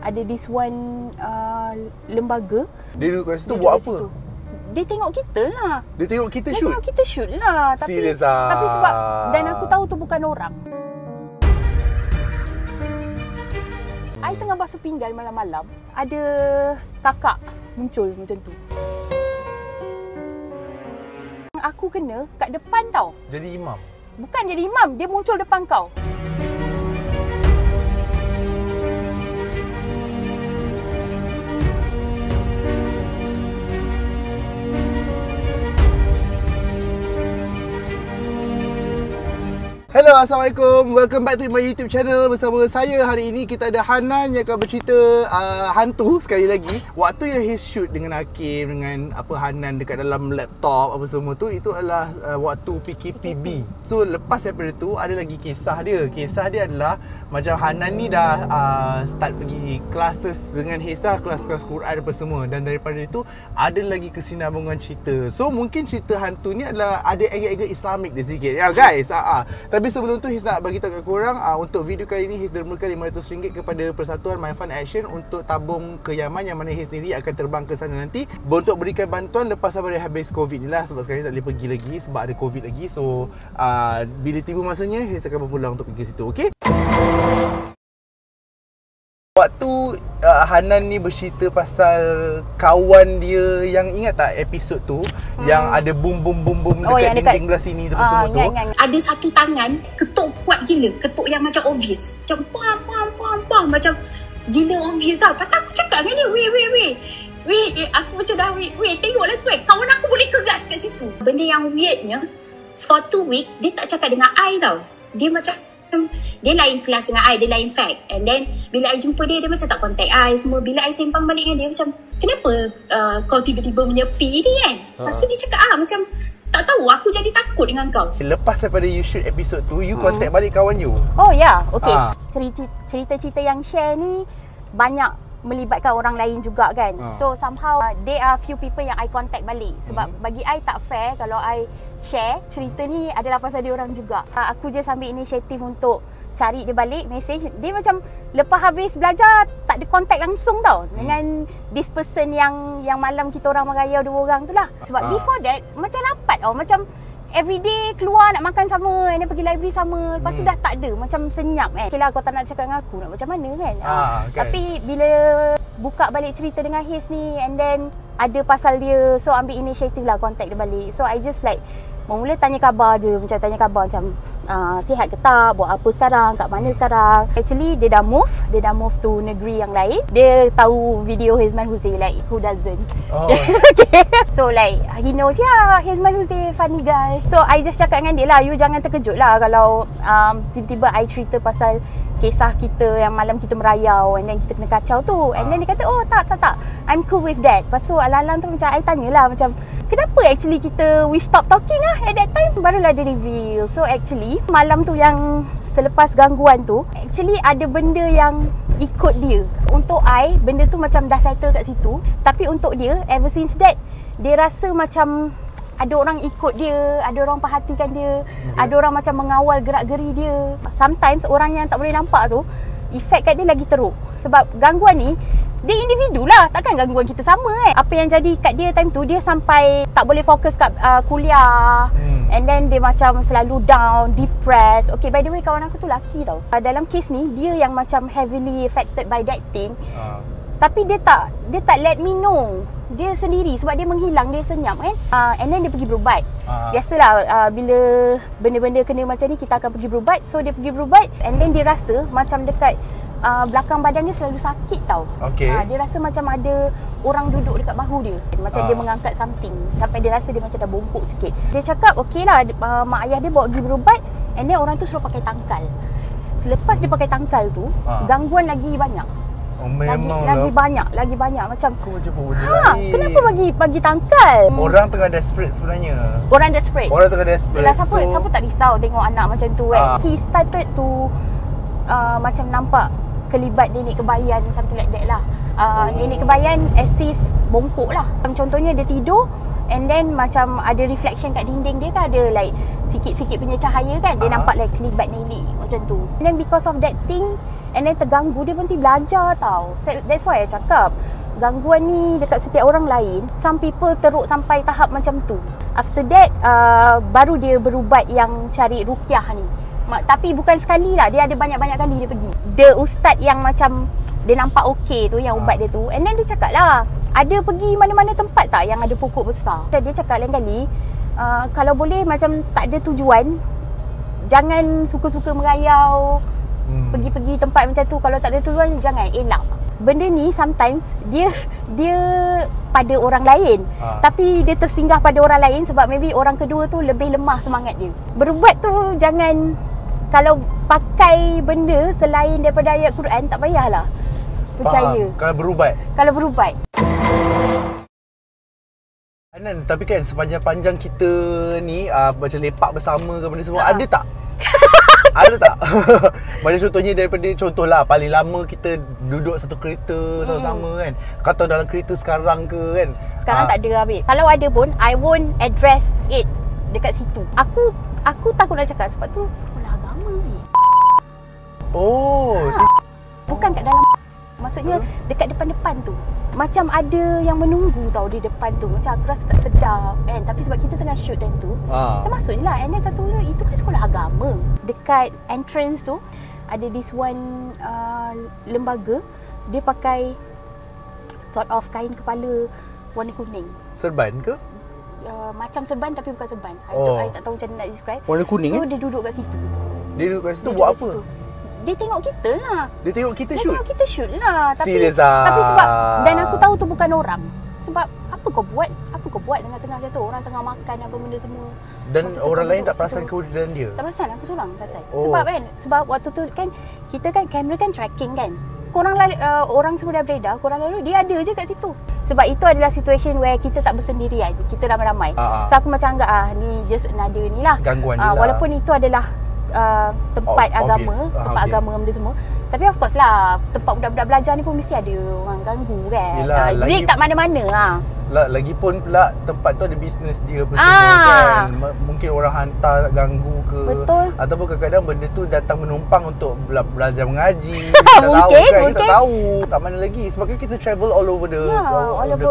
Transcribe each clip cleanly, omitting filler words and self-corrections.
ada this one lembaga. Dia duduk kat situ buat apa? Situ. Dia tengok kita lah. Dia tengok kita Dia shoot? tengok kita shoot lah. Serius lah. Tapi sebab, dan aku tahu tu bukan orang. I tengah basuh pinggan malam-malam, ada kakak muncul macam tu. Aku kena kat depan tau. Jadi imam? Bukan jadi imam, dia muncul depan kau. Hello, Assalamualaikum. Welcome back to my YouTube channel. Bersama saya hari ini kita ada Hanan yang akan bercerita hantu sekali lagi. Waktu yang his shoot dengan Hakim, dengan Hanan dekat dalam laptop apa semua tu, itu adalah waktu PKPB. So lepas daripada tu ada lagi kisah dia. Kisah dia adalah macam Hanan ni dah start pergi classes dengan Hisa, kelas-kelas Quran apa semua. Dan daripada itu ada lagi kesinambungan cerita. So mungkin cerita hantu ni adalah ada angle-angle Islamik dia sikit ya guys. Tapi sebelum tu Hiz nak bagi tahu kat korang, untuk video kali ni Hiz dermakan RM500 kepada Persatuan My Fund Action untuk tabung ke Yaman, yang mana Hiz sendiri akan terbang ke sana nanti untuk berikan bantuan lepas sampai habis Covid ni lah. Sebab sekarang ni tak boleh pergi lagi sebab ada Covid lagi. So bila tiba masanya Hiz akan berpulang untuk pergi situ. Okay? Waktu Hanan ni bercerita pasal kawan dia yang ingat tak episod tu yang ada boom dekat dinding belah sini tu semua tu. Ada satu tangan ketuk kuat gila, ketuk yang macam obvious. Macam pam macam gila obvious lah. Lepas aku cakap dengan dia, weh, aku macam dah weh, tengoklah tu kawan aku boleh kegas kat situ. Benda yang weirdnya, for 2 weeks dia tak cakap dengan I tau. Dia macam dia lain kelas dengan I, dia lain fact. And then bila I jumpa dia macam tak contact I semua. Bila I sembang balik dengan dia macam, kenapa kau tiba-tiba menyepi ni kan? Lepas tu dia cakap macam tak tahu, aku jadi takut dengan kau. Lepas daripada you shoot episod tu, you contact balik kawan you? Oh ya, okay. Cerita-cerita yang share ni banyak melibatkan orang lain juga kan. So somehow there are few people yang I contact balik. Sebab bagi I tak fair kalau I share cerita ni adalah pasal dia orang juga. Aku just ambil inisiatif untuk cari dia balik, message. Dia macam lepas habis belajar tak ada contact langsung tau dengan this person yang malam kita orang meraya 2 orang tu lah. Sebab before that macam rapat tau, macam everyday keluar nak makan sama, and then pergi library sama. Lepas tu dah tak ada, macam senyap kan. Okay lah, kau tak nak cakap dengan aku, nak macam mana kan. Okay. Tapi bila buka balik cerita dengan Hiz ni, and then ada pasal dia, so ambil inisiatif lah contact dia balik. So I just like mula tanya khabar je, macam sihat ke tak, buat apa sekarang, kat mana sekarang. Actually dia dah move to negeri yang lain. Dia tahu video Hizman Huzi, like who doesn't. Okay. So like he knows Hizman Huzi funny guy. So I just cakap dengan dia lah, you jangan terkejut lah kalau tiba-tiba I cerita pasal kisah kita yang malam kita merayau and then kita kena kacau tu. And then dia kata, oh tak, I'm cool with that. Lepas tu alang-alang tu macam I tanyalah macam, kenapa actually we stop talking at that time. Barulah dia reveal. So actually malam tu yang selepas gangguan tu, actually ada benda yang ikut dia. Untuk I, benda tu macam dah settle kat situ. Tapi untuk dia, ever since that, dia rasa macam ada orang ikut dia, ada orang perhatikan dia, ada orang macam mengawal gerak-geri dia. Sometimes orang yang tak boleh nampak tu, efek kat dia lagi teruk. Sebab gangguan ni, dia individu lah, takkan gangguan kita sama kan. Apa yang jadi kat dia time tu, dia sampai tak boleh fokus kat kuliah. And then dia macam selalu down, depressed. Okay, by the way kawan aku tu lelaki tau. Dalam kes ni, dia yang macam heavily affected by that thing. Tapi dia tak let me know. Dia sendiri sebab dia menghilang, dia senyap kan. And then dia pergi berubat. Biasalah bila benda-benda kena macam ni kita akan pergi berubat. So dia pergi berubat and then dia rasa macam dekat belakang badan dia selalu sakit tau. Dia rasa macam ada orang duduk dekat bahu dia. Macam dia mengangkat something sampai dia rasa dia macam dah bongkok sikit. Dia cakap okey lah, mak ayah dia bawa pergi berubat. And then orang tu suruh pakai tangkal. Lepas dia pakai tangkal tu, gangguan lagi banyak. Lagi banyak macam kau macam kenapa bagi tangkal? Orang tengah desperate sebenarnya. Orang desperate. Yelah, siapa tak risau tengok anak macam tu kan. He started to macam nampak kelibat nenek kebayan, something like that lah. Nenek kebayan as if bongkok lah. Contohnya dia tidur And then macam ada reflection kat dinding dia kan, ada like sikit-sikit punya cahaya kan. Dia nampak like kelibat nenek macam tu. And then because of that thing, and then terganggu, dia berhenti belajar tau. So that's why I cakap gangguan ni dekat setiap orang lain. Some people teruk sampai tahap macam tu. After that baru dia berubat yang cari ruqyah ni. Tapi bukan sekali lah, dia ada banyak-banyak kali dia pergi. The ustaz yang macam dia nampak okey tu, yang ubat dia tu. And then dia cakap lah, ada pergi mana-mana tempat tak yang ada pokok besar. Dia cakap lain kali, kalau boleh macam tak ada tujuan, jangan suka-suka merayau, pergi-pergi tempat macam tu. Kalau tak ada tujuan, jangan, elak. Benda ni sometimes dia pada orang lain, tapi dia tersinggah pada orang lain sebab maybe orang kedua tu lebih lemah semangat dia. Berubat tu jangan, kalau pakai benda selain daripada ayat Quran, tak payahlah percaya. Kalau berubat. Hanan, tapi kan sepanjang-panjang kita ni macam lepak bersama ke benda semua, ada tak? Ada tak? Macam contohnya contohlah paling lama kita duduk satu kereta sama-sama kan. Kata dalam kereta sekarang ke kan. Sekarang tak ada habis. Kalau ada pun I won't address it dekat situ. Aku takut nak cakap sebab tu sekolah agama ni. Bukan kat dalam, maksudnya dekat depan-depan tu. Macam ada yang menunggu tau di depan tu. Macam aku rasa tak sedap kan. Tapi sebab kita tengah shoot time tu, kita masuk je lah. And then satu itu kan sekolah agama. Dekat entrance tu ada this one lembaga. Dia pakai sort of kain kepala warna kuning. Serban ke? Macam serban tapi bukan serban. I tak tahu macam mana nak describe. Warna kuning. So dia duduk kat situ. Dia duduk kat situ buat apa? Dia tengok kita lah. Dia tengok kita shoot? Dia tengok kita shoot lah. Serius lah. Tapi sebab, dan aku tahu tu bukan orang. Sebab apa kau buat tengah-tengah macam tu? Orang tengah makan apa benda semua. Dan orang lain tak perasan kehadiran dia? Tak perasan, aku seorang perasan. Sebab kan, sebab waktu tu kan, kita kan kamera kan tracking kan. Orang semua dah beredar, korang lalu, dia ada je kat situ. Sebab itu adalah situation where kita tak bersendirian. Kita ramai-ramai. So aku macam anggap ni just another ni lah. Gangguan je lah. Walaupun itu adalah tempat agama, tempat agama benda semua. Tapi of course lah, tempat budak-budak belajar ni pun mesti ada orang ganggu kan. Break kat mana-mana lah. Lagipun pula tempat tu ada bisnes dia apa semua kan. Mungkin orang hantar ganggu ke. Betul. Ataupun kadang-kadang benda tu datang menumpang untuk belajar mengaji. Kita tahu kan, kita tahu. Tak mana lagi. Sebab kan kita travel all over the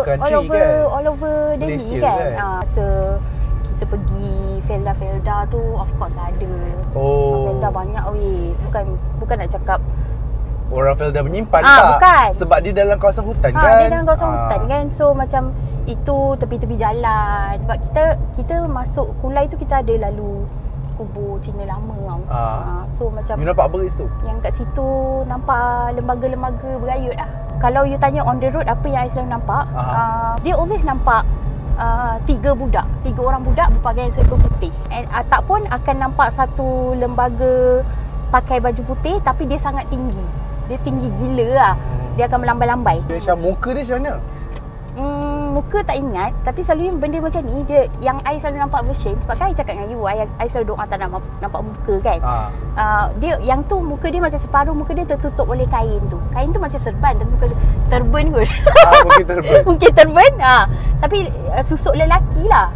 country kan. All over Delhi kan. So kita pergi Felda tu of course lah ada. Felda banyak weh. Bukan nak cakap orang Felda menyimpan tak? Bukan. Sebab dia dalam kawasan hutan kan? Dia dalam kawasan hutan kan. So macam itu tepi-tepi jalan. Sebab kita masuk Kulai tu kita ada lalu kubur Cina lama tau. So macam you nampak apa kat situ? Yang kat situ nampak lembaga-lembaga berayut lah. Kalau you tanya on the road apa yang I selalu nampak, dia always nampak 3 orang budak berpakaian serba putih. And tak pun akan nampak satu lembaga pakai baju putih tapi dia sangat tinggi. Dia tinggi gila lah. Dia akan melambai-lambai. Dia macam muka dia macam mana? Muka tak ingat. Tapi selalunya benda macam ni dia, yang I selalu nampak version. Sebab kan I cakap dengan you, I selalu doa tak nak nampak muka kan. Dia yang tu muka dia macam separuh muka dia tertutup oleh kain tu. Kain tu macam serban tapi bukan turban kot. Mungkin turban. Mungkin turban. Tapi susuk lelaki lah.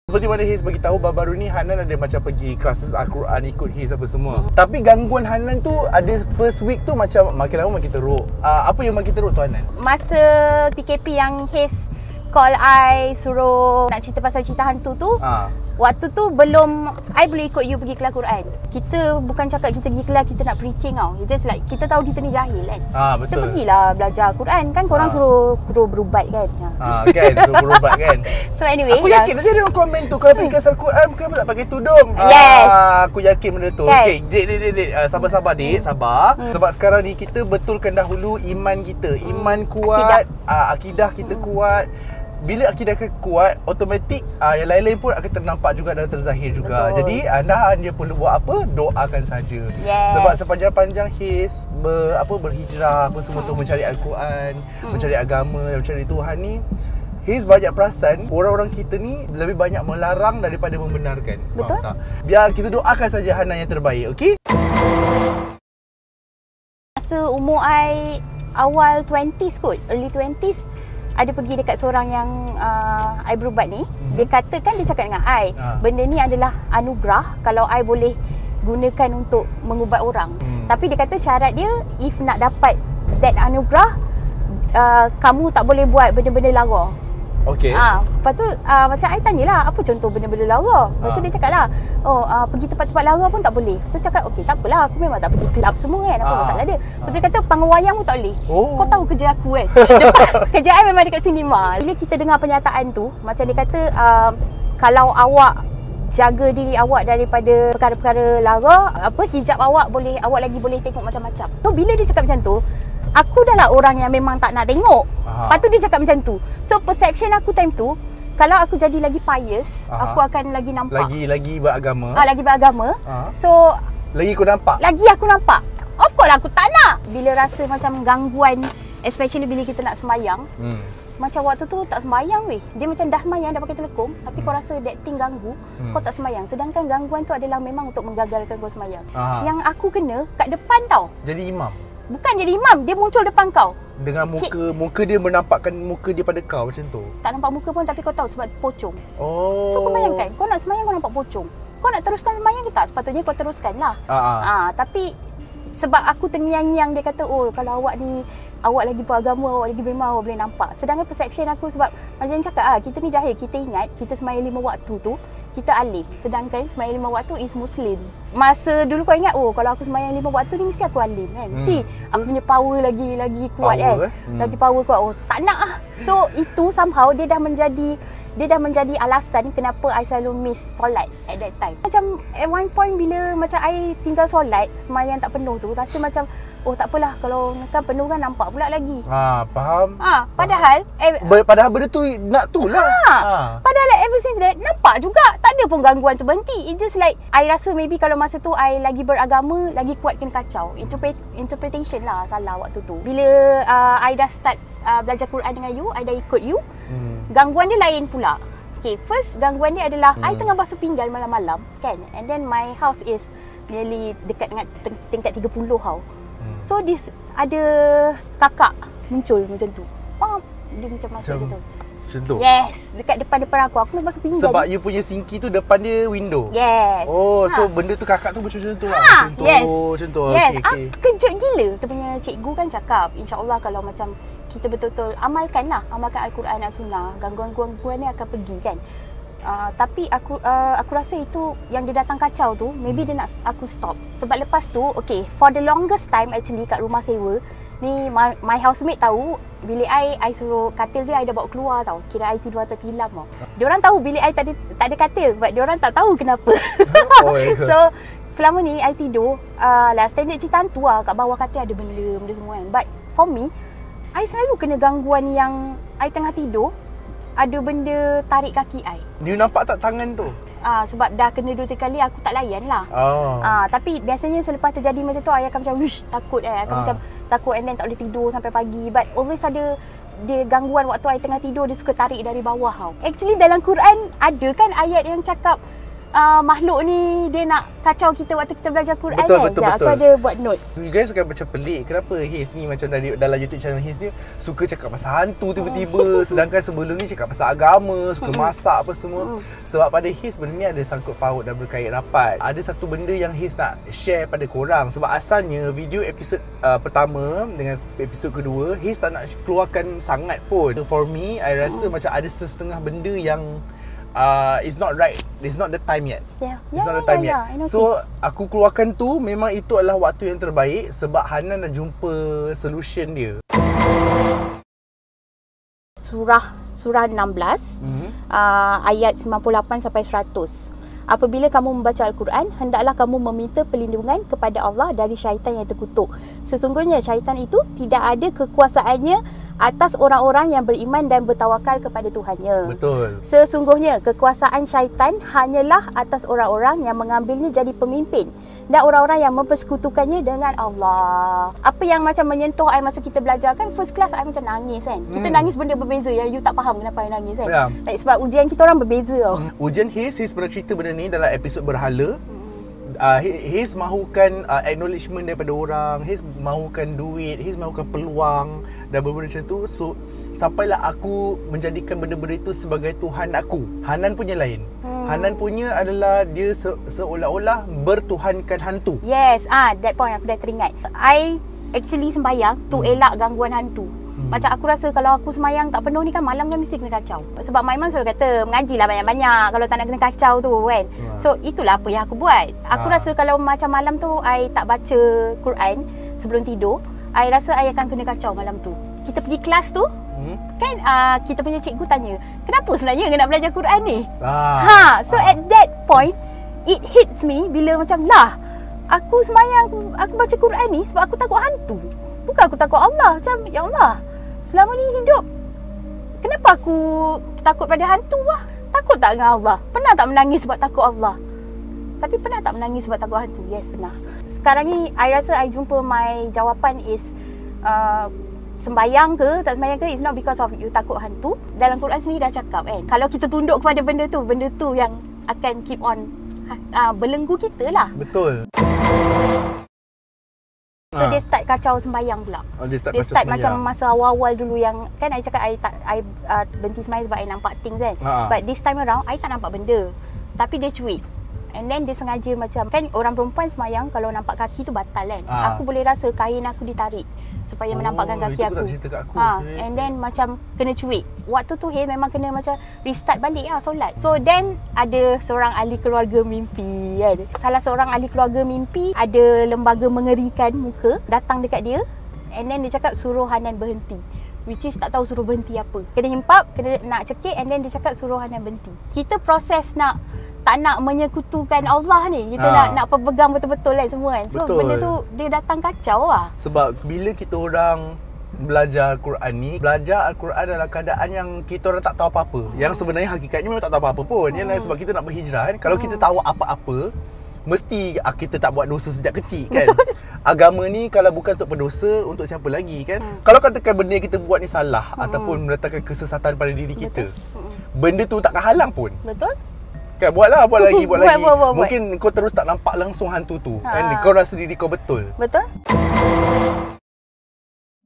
Seperti mana Hiz bagi tahu baru-baru ni Hanan ada macam pergi classes Al-Quran, ikut Hiz apa semua. Tapi gangguan Hanan tu ada first week tu macam makin lama makin teruk. Apa yang makin teruk tu Hanan? Masa PKP yang Hiz call I suruh nak cerita pasal cerita hantu tu, waktu tu belum I boleh ikut you pergi kelas Quran. Kita bukan cakap kita pergi kelas kita nak preaching tau. It's just like kita tahu kita ni jahil kan. Betul. Kita pergilah belajar Quran kan. Korang suruh berubat kan. Kan suruh berubat kan. So anyway, aku yakin nanti ada orang komen tu kalau pergi kelas Al-Quran kenapa tak pakai tudung. Yes. Aku yakin benda tu. Okay, Dik, sabar-sabar Dik, sabar. Sebab sekarang ni kita betulkan dahulu iman kita. Iman kuat, akidah kita kuat. Bila akidah kuat, automatik yang lain-lain pun akan ternampak juga dan terzahir juga. Betul. Jadi anda hanya perlu buat apa? Doakan saja. Yes. Sebab sepanjang-panjang Hiz berhijrah apa semua tu, mencari Al-Quran, mencari agama dan mencari Tuhan ni, Hiz banyak perasan orang-orang kita ni lebih banyak melarang daripada membenarkan. Betul. Faham tak? Biar kita doakan saja Hanan yang terbaik, okey? Masa umur I awal 20s kot, early 20s, ada pergi dekat seorang yang I berubat ni. Dia kata kan, dia cakap dengan I, benda ni adalah anugerah kalau I boleh gunakan untuk mengubat orang. Tapi dia kata syarat dia, if nak dapat that anugerah, kamu tak boleh buat benda-benda lara. Okey. Lepas tu macam I tanyalah, apa contoh benda-benda lara? Lepas tu dia cakap lah, pergi tempat-tempat lara pun tak boleh. Lepas tu cakap, okey tak apalah, aku memang tak pergi kelab semua kan, apa masalah dia. Lepas tu dia kata, panggung wayang pun tak boleh. Kau tahu kerja aku kan. Kerja I memang dekat sinema. Bila kita dengar pernyataan tu, macam dia kata, kalau awak jaga diri awak daripada perkara-perkara lara, hijab awak lagi boleh tengok macam-macam. So bila dia cakap macam tu, aku dah lah orang yang memang tak nak tengok. Lepas tu dia cakap macam tu. So perception aku time tu, kalau aku jadi lagi pious, aku akan lagi nampak. Lagi beragama. Lagi beragama. So lagi kau nampak. Lagi aku nampak. Of course aku tak nak. Bila rasa macam gangguan, especially bila kita nak sembahyang. Macam waktu tu tak sembahyang weh. Dia macam dah sembahyang, dah pakai telekom, tapi kau rasa that thing ganggu, kau tak sembahyang. Sedangkan gangguan tu adalah memang untuk menggagalkan kau sembahyang. Yang aku kena kat depan tau. Jadi imam. Bukan jadi imam, dia muncul depan kau. Dengan muka dia menampakkan muka dia pada kau macam tu. Tak nampak muka pun, tapi kau tahu sebab pocong. So kau bayangkan, kau nak sembahyang kau nampak pocong. Kau nak teruskan sembahyang ke tak? Sepatutnya kau teruskan lah. Tapi sebab aku terngiang-ngiang, dia kata, kalau awak ni, awak lagi beragama, awak lagi beriman, awak boleh nampak. Sedangkan perception aku, sebab macam cakap, kita ni jahil. Kita ingat kita sembahyang 5 waktu tu kita alim. Sedangkan sembahyang 5 waktu is Muslim. Masa dulu kau ingat, kalau aku sembahyang 5 waktu ni mesti aku alim kan. Mesti aku punya power lagi kuat kan. Lagi power kuat. Tak nak ah. So itu somehow dia dah menjadi alasan kenapa I selalu miss solat at that time. Macam at one point bila macam I tinggal solat, sembahyang tak penuh tu, rasa macam tak apalah, kalau kan penuh kan nampak pula lagi. Faham. Padahal padahal benda tu nak tu lah. Padahal ever since that nampak juga tak ada pun gangguan tu berhenti. It just like I rasa maybe kalau masa tu I lagi beragama, lagi kuat kena kacau. Interpretation lah salah waktu tu. Bila I dah start belajar Quran dengan you, I dah ikut you, gangguan dia lain pula. Okay, first gangguan dia adalah I tengah basuh pinggan malam-malam kan, and then my house is nearly dekat dengan tingkat 30 tau. So this ada kakak muncul macam tu. Dia macam tu. Macam tu? Yes, dekat depan aku nak basuh pinggan. Sebab you punya sinki tu depan dia window? Yes. So benda tu kakak tu macam tu lah? Macam tu? Yes. Okay. Kejut gila. Kita punya cikgu kan cakap, InsyaAllah kalau macam kita betul-betul amalkan Al-Quran dan Sunnah, gangguan-gangguan ni akan pergi kan. Tapi aku rasa itu yang dia datang kacau tu, maybe dia nak aku stop. Sebab lepas tu, okay, for the longest time actually kat rumah sewa ni, my housemate tahu bilik I suruh katil dia, I dah bawa keluar tau. Kira I tidur atas tilam tau. Diorang tahu bilik I tak ada katil, but diorang tak tahu kenapa. So selama ni I tidur standard cerita hantu lah, kat bawah katil ada benda semua kan. But for me, I selalu kena gangguan yang I tengah tidur ada benda tarik kaki I. You nampak tak tangan tu? Sebab dah kena 2-3 kali aku tak layan lah. Tapi biasanya selepas terjadi macam tu, I akan macam takut akan macam takut, and then tak boleh tidur sampai pagi. But always ada dia gangguan waktu I tengah tidur, dia suka tarik dari bawah tau. Actually dalam Quran ada kan ayat yang cakap makhluk ni dia nak kacau kita waktu kita belajar Quran. Betul. Aku ada buat notes. You guys akan macam pelik, kenapa Haze ni macam dalam YouTube channel Haze ni suka cakap pasal hantu tiba-tiba, sedangkan sebelum ni cakap pasal agama, suka masak apa semua. Sebab pada Haze benda ni ada sangkut paut dan berkait rapat. Ada satu benda yang Haze nak share pada korang. Sebab asalnya video episod pertama dengan episod kedua Haze tak nak keluarkan sangat pun. For me, I rasa macam ada setengah benda yang it's not right. It's not the time yet. It's not the time yet. So aku keluarkan tu, memang itu adalah waktu yang terbaik sebab Hanan dah jumpa solution dia. Surah 16 ayat 98 sampai 100. Apabila kamu membaca Al-Quran, hendaklah kamu meminta perlindungan kepada Allah dari syaitan yang terkutuk. Sesungguhnya syaitan itu tidak ada kekuasaannya atas orang-orang yang beriman dan bertawakal kepada Tuhannya. Betul. Sesungguhnya kekuasaan syaitan hanyalah atas orang-orang yang mengambilnya jadi pemimpin dan orang-orang yang mempersekutukannya dengan Allah. Apa yang macam menyentuh I masa kita belajar kan, first class I macam nangis kan. Kita nangis benda berbeza yang you tak faham kenapa I nangis kan. Like, sebab ujian kita orang berbeza tau. Ujian Haze pernah cerita benda ni dalam episod berhala. His mahukan acknowledgement daripada orang, His mahukan duit, His mahukan peluang dan benda-benda macam tu. So sampailah aku menjadikan benda-benda itu sebagai Tuhan aku. Hanan punya lain. Hanan punya adalah dia seolah-olah bertuhankan hantu. Yes, that point aku dah teringat. I actually sembahyang to elak gangguan hantu. Macam aku rasa kalau aku sembahyang tak penuh ni kan, malam kan mesti kena kacau. Sebab Mak Iman selalu kata mengajilah banyak-banyak kalau tak nak kena kacau tu kan. So itulah apa yang aku buat. Aku rasa kalau macam malam tu I tak baca Quran sebelum tidur, I rasa I akan kena kacau malam tu. Kita pergi kelas tu kan, kita punya cikgu tanya, kenapa sebenarnya nak belajar Quran ni? So at that point it hits me bila macam lah, aku sembahyang, aku baca Quran ni sebab aku takut hantu, bukan aku takut Allah. Macam ya Allah, selama ni hidup kenapa aku takut pada hantu lah? Takut tak dengan Allah? Pernah tak menangis sebab takut Allah? Tapi pernah tak menangis sebab takut hantu? Yes, pernah. Sekarang ni I rasa I jumpa my jawapan is sembayang ke tak sembayang ke, it's not because of you takut hantu. Dalam Quran sendiri dah cakap kan, kalau kita tunduk kepada benda tu yang akan keep on belenggu kita lah. Betul. So dia start kacau sembayang pula. Dia start macam masa awal-awal dulu yang kan I cakap I berhenti sembayang sebab I nampak things kan. But this time around I tak nampak benda, tapi dia cuit. And then dia sengaja macam, kan orang perempuan sembayang kalau nampak kaki tu batal kan. Aku boleh rasa kain aku ditarik supaya menampakkan kaki aku. Tak cerita kat aku. And then macam kena cuit. Waktu tu memang kena macam restart balik lah solat. So then ada seorang ahli keluarga mimpi kan. Salah seorang ahli keluarga mimpi ada lembaga mengerikan muka datang dekat dia. And then dia cakap suruh Hanan berhenti. Which is tak tahu suruh berhenti apa. Kena himpap, kena nak cekik, and then dia cakap suruh Hanan berhenti. Kita proses tak nak menyekutukan Allah ni. Kita nak pegang betul-betul kan semua kan. So benda tu dia datang kacau lah. Sebab bila kita orang belajar Al-Quran ni, belajar Al-Quran dalam keadaan yang kita orang tak tahu apa-apa. Yang sebenarnya hakikatnya memang tak tahu apa-apa pun. Yang sebab kita nak berhijrah kan. Kalau kita tahu apa-apa, mesti kita tak buat dosa sejak kecil kan. Agama ni kalau bukan untuk berdosa, untuk siapa lagi kan. Kalau katakan benda yang kita buat ni salah ataupun mendatangkan kesesatan pada diri kita, benda tu takkan halang pun. Betul. Kan buat lagi. Mungkin kau terus tak nampak langsung hantu tu. And kau rasa diri kau betul. Betul.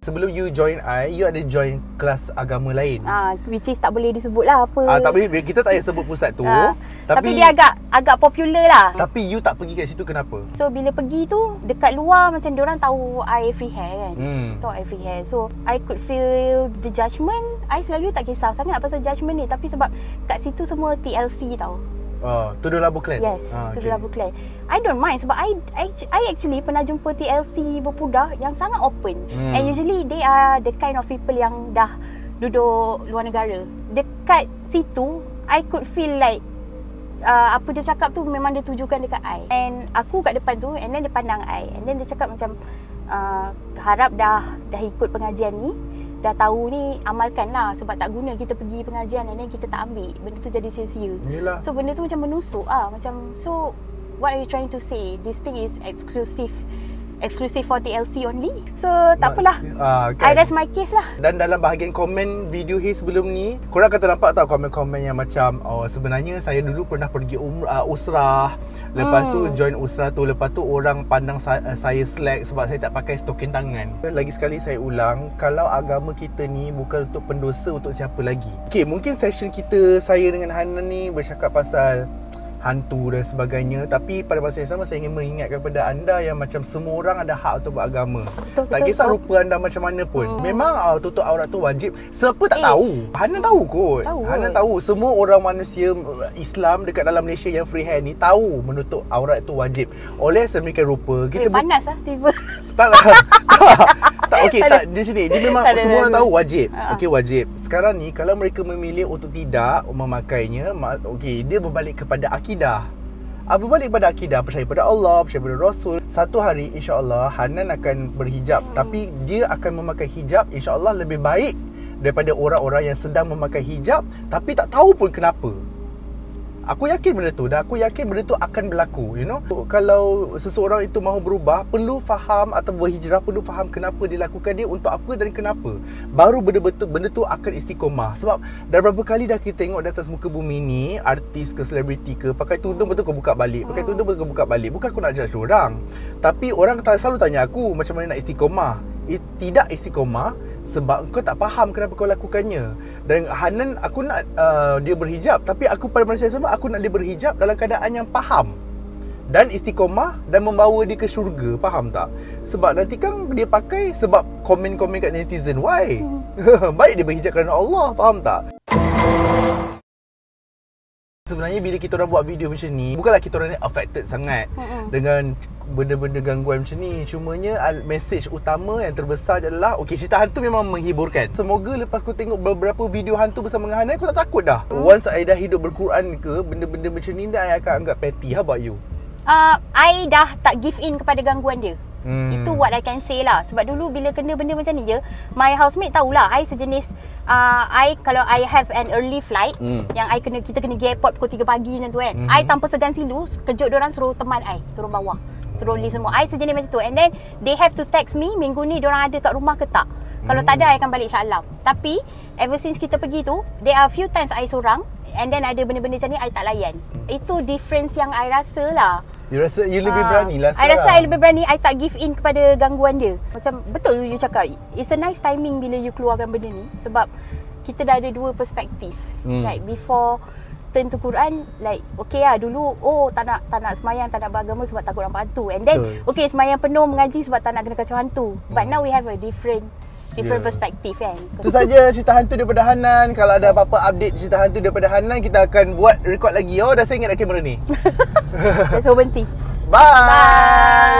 Sebelum you join you ada join kelas agama lain. Which is tak boleh disebut lah apa. Tak boleh, kita tak payah sebut pusat tu. Tapi dia agak popular lah. Tapi you tak pergi kat situ kenapa? So bila pergi tu dekat luar macam diorang tahu I free hair kan. Tahu I free hair. So I could feel the judgement. I selalu tak kisah sangat pasal judgement ni, tapi sebab kat situ semua TLC tau. Tuduh Labu Clan? Yes, Tuduh Labu Clan. I don't mind sebab I actually pernah jumpa TLC berpudah yang sangat open. And usually they are the kind of people yang dah duduk luar negara. Dekat situ, I could feel like apa dia cakap tu memang dia tujukan dekat I. And aku kat depan tu, and then dia pandang I. And then dia cakap macam, harap dah ikut pengajian ni, dah tahu ni, amalkan lah. Sebab tak guna kita pergi pengajian and then kita tak ambil, benda tu jadi sia-sia. So benda tu macam menusuk macam, so what are you trying to say? This thing is exclusive for TLC only. So tak apalah, kan? I rest my case lah. Dan dalam bahagian komen video His sebelum ni, korang kata nampak tak komen-komen yang macam, sebenarnya saya dulu pernah pergi usrah, lepas tu join usrah tu, lepas tu orang pandang saya slack sebab saya tak pakai stokin tangan. Lagi sekali saya ulang, kalau agama kita ni bukan untuk pendosa, untuk siapa lagi. Okay, mungkin session kita, saya dengan Hanan ni bercakap pasal hantu dan sebagainya, tapi pada masa yang sama saya ingin mengingatkan kepada anda yang macam semua orang ada hak untuk beragama. Tak kisah rupa anda macam mana pun. Memang tutup aurat tu wajib. Siapa tak tahu? Hanan tahu kot. Hanan tahu. Semua orang manusia Islam dekat dalam Malaysia yang free hair ni tahu menutup aurat tu wajib. Oleh sedemikian rupa kita panas tiba. Di sini dia memang semua orang tahu wajib. Okey, wajib. Sekarang ni kalau mereka memilih untuk tidak memakainya, okey, dia berbalik kepada akidah. Berbalik pada akidah, percaya pada Allah, percaya pada Rasul. Satu hari insya-Allah Hanan akan berhijab, tapi dia akan memakai hijab insya-Allah lebih baik daripada orang-orang yang sedang memakai hijab tapi tak tahu pun kenapa. Aku yakin benda tu, dan aku yakin benda tu akan berlaku, you know. Kalau seseorang itu mahu berubah, perlu faham atau berhijrah, perlu faham kenapa dia lakukan dia, untuk apa dan kenapa. Baru benda tu akan istiqomah. Sebab dah berapa kali dah kita tengok di atas muka bumi ni, artis ke selebriti ke, pakai tudung betul kau buka balik, pakai tudung betul kau buka balik. Bukan aku nak judge orang, tapi orang selalu tanya aku macam mana nak istiqomah. Tidak istiqomah sebab kau tak faham kenapa kau lakukannya. Dan Hanan, aku nak dia berhijab, tapi aku pada masa yang sama aku nak dia berhijab dalam keadaan yang faham dan istiqomah dan membawa dia ke syurga. Faham tak? Sebab nanti kan dia pakai sebab komen-komen kat netizen. Why? Baik dia berhijab kerana Allah. Faham tak? Sebenarnya bila kita orang buat video macam ni, bukanlah kita orang ni affected sangat dengan benda-benda gangguan macam ni. Cumanya message utama yang terbesar adalah, okey, cerita hantu memang menghiburkan. Semoga lepas kau tengok beberapa video hantu bersama dengan Hanan, kau tak takut dah. Once I dah hidup berquran ke, benda-benda macam ni dah I akan anggap petty. How about you? I dah tak give in kepada gangguan dia. Itu what I can say lah. Sebab dulu bila kena benda macam ni je, my housemate tahulah I sejenis kalau I have an early flight, yang kita kena pergi airport pukul 3 pagi macam tu kan, I tanpa segan silu kejut diorang suruh teman I turun bawah, turun lift semua. I sejenis macam tu. And then they have to text me, minggu ni diorang ada kat rumah ke tak. Kalau tak ada, I akan balik Shah Alam. Tapi ever since kita pergi tu, there are few times I sorang, and then ada benda-benda macam ni I tak layan. Itu difference yang I rasa lah. You rasa you lebih berani lah sekarang? I rasa I lebih berani. I tak give in kepada gangguan dia. Macam betul you cakap, it's a nice timing bila you keluarkan benda ni. Sebab kita dah ada dua perspektif. Like before turn to Quran, like okay lah dulu, tak nak semayang, tak nak beragama sebab takut nampak hantu. And then okay, semayang penuh, mengaji sebab tak nak kena kacau hantu. But now we have a different perspektif kan. Itu saja cerita hantu daripada Hanan. Kalau ada apa-apa update cerita hantu daripada Hanan, kita akan buat record lagi. Dah saya ingat kamera ni. Dah suruh berhenti. Bye.